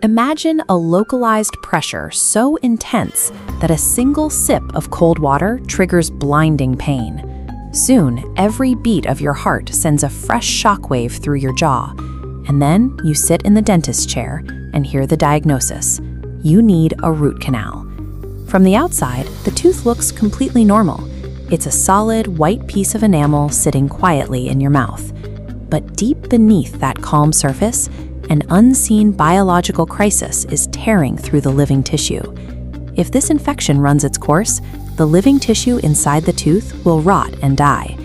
Imagine a localized pressure so intense that a single sip of cold water triggers blinding pain. Soon, every beat of your heart sends a fresh shockwave through your jaw. And then you sit in the dentist's chair and hear the diagnosis. You need a root canal. From the outside, the tooth looks completely normal. It's a solid, white piece of enamel sitting quietly in your mouth. But deep beneath that calm surface, an unseen biological crisis is tearing through the living tissue. If this infection runs its course, the living tissue inside the tooth will rot and die.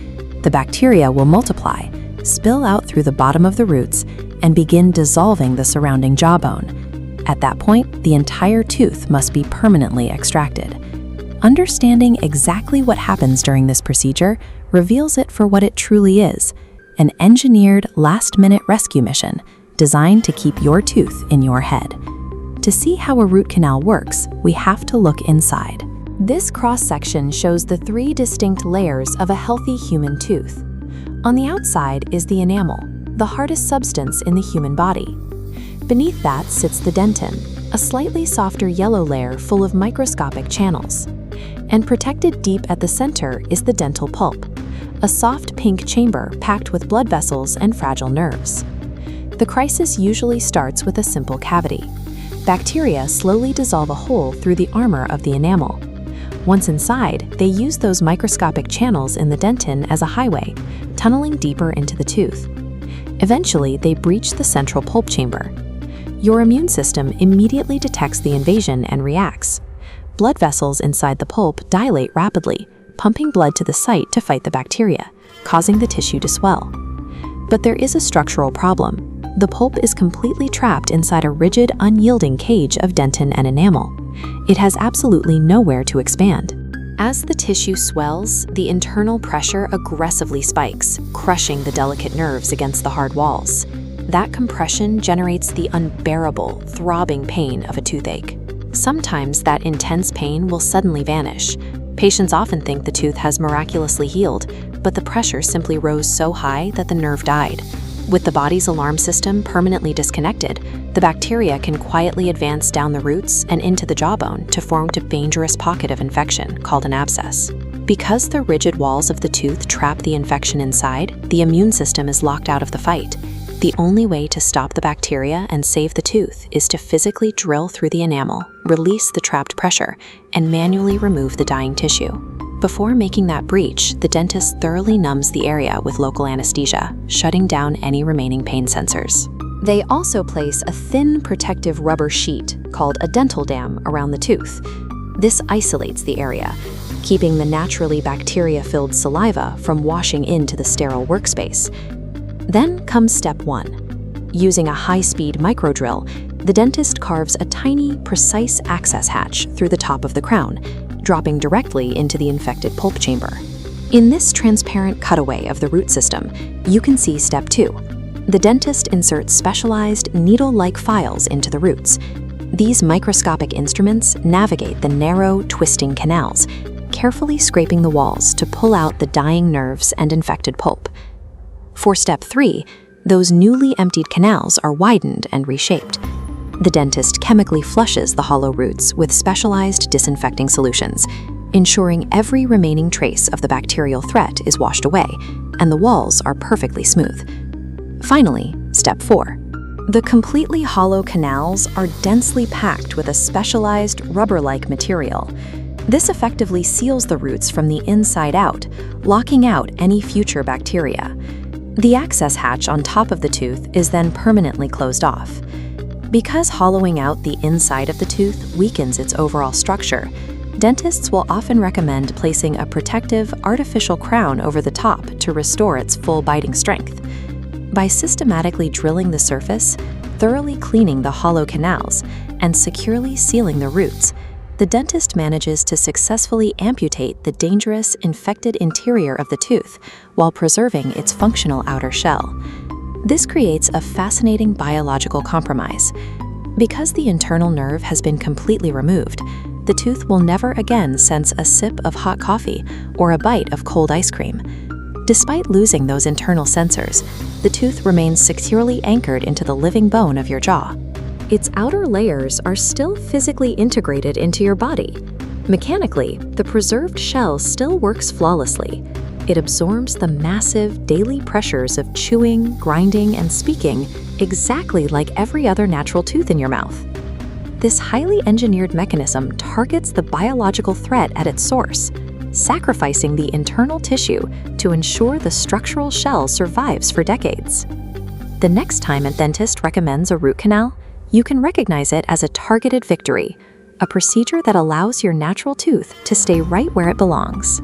The bacteria will multiply, spill out through the bottom of the roots, and begin dissolving the surrounding jawbone. At that point, the entire tooth must be permanently extracted. Understanding exactly what happens during this procedure reveals it for what it truly is, an engineered last-minute rescue mission designed to keep your tooth in your head. To see how a root canal works, we have to look inside. This cross-section shows the 3 distinct layers of a healthy human tooth. On the outside is the enamel, the hardest substance in the human body. Beneath that sits the dentin, a slightly softer yellow layer full of microscopic channels. And protected deep at the center is the dental pulp, a soft pink chamber packed with blood vessels and fragile nerves. The crisis usually starts with a simple cavity. Bacteria slowly dissolve a hole through the armor of the enamel. Once inside, they use those microscopic channels in the dentin as a highway, tunneling deeper into the tooth. Eventually, they breach the central pulp chamber. Your immune system immediately detects the invasion and reacts. Blood vessels inside the pulp dilate rapidly, pumping blood to the site to fight the bacteria, causing the tissue to swell. But there is a structural problem. The pulp is completely trapped inside a rigid, unyielding cage of dentin and enamel. It has absolutely nowhere to expand. As the tissue swells, the internal pressure aggressively spikes, crushing the delicate nerves against the hard walls. That compression generates the unbearable, throbbing pain of a toothache. Sometimes that intense pain will suddenly vanish. Patients often think the tooth has miraculously healed, but the pressure simply rose so high that the nerve died. With the body's alarm system permanently disconnected, the bacteria can quietly advance down the roots and into the jawbone to form a dangerous pocket of infection called an abscess. Because the rigid walls of the tooth trap the infection inside, the immune system is locked out of the fight. The only way to stop the bacteria and save the tooth is to physically drill through the enamel, release the trapped pressure, and manually remove the dying tissue. Before making that breach, the dentist thoroughly numbs the area with local anesthesia, shutting down any remaining pain sensors. They also place a thin protective rubber sheet called a dental dam around the tooth. This isolates the area, keeping the naturally bacteria-filled saliva from washing into the sterile workspace. Then comes step 1. Using a high-speed microdrill, the dentist carves a tiny, precise access hatch through the top of the crown, dropping directly into the infected pulp chamber. In this transparent cutaway of the root system, you can see step 2. The dentist inserts specialized needle-like files into the roots. These microscopic instruments navigate the narrow, twisting canals, carefully scraping the walls to pull out the dying nerves and infected pulp. For step 3, those newly emptied canals are widened and reshaped. The dentist chemically flushes the hollow roots with specialized disinfecting solutions, ensuring every remaining trace of the bacterial threat is washed away and the walls are perfectly smooth. Finally, step 4. The completely hollow canals are densely packed with a specialized rubber-like material. This effectively seals the roots from the inside out, locking out any future bacteria. The access hatch on top of the tooth is then permanently closed off. Because hollowing out the inside of the tooth weakens its overall structure, dentists will often recommend placing a protective, artificial crown over the top to restore its full biting strength. By systematically drilling the surface, thoroughly cleaning the hollow canals, and securely sealing the roots, the dentist manages to successfully amputate the dangerous, infected interior of the tooth while preserving its functional outer shell. This creates a fascinating biological compromise. Because the internal nerve has been completely removed, the tooth will never again sense a sip of hot coffee or a bite of cold ice cream. Despite losing those internal sensors, the tooth remains securely anchored into the living bone of your jaw. Its outer layers are still physically integrated into your body. Mechanically, the preserved shell still works flawlessly. It absorbs the massive daily pressures of chewing, grinding, and speaking exactly like every other natural tooth in your mouth. This highly engineered mechanism targets the biological threat at its source, sacrificing the internal tissue to ensure the structural shell survives for decades. The next time a dentist recommends a root canal, you can recognize it as a targeted victory, a procedure that allows your natural tooth to stay right where it belongs.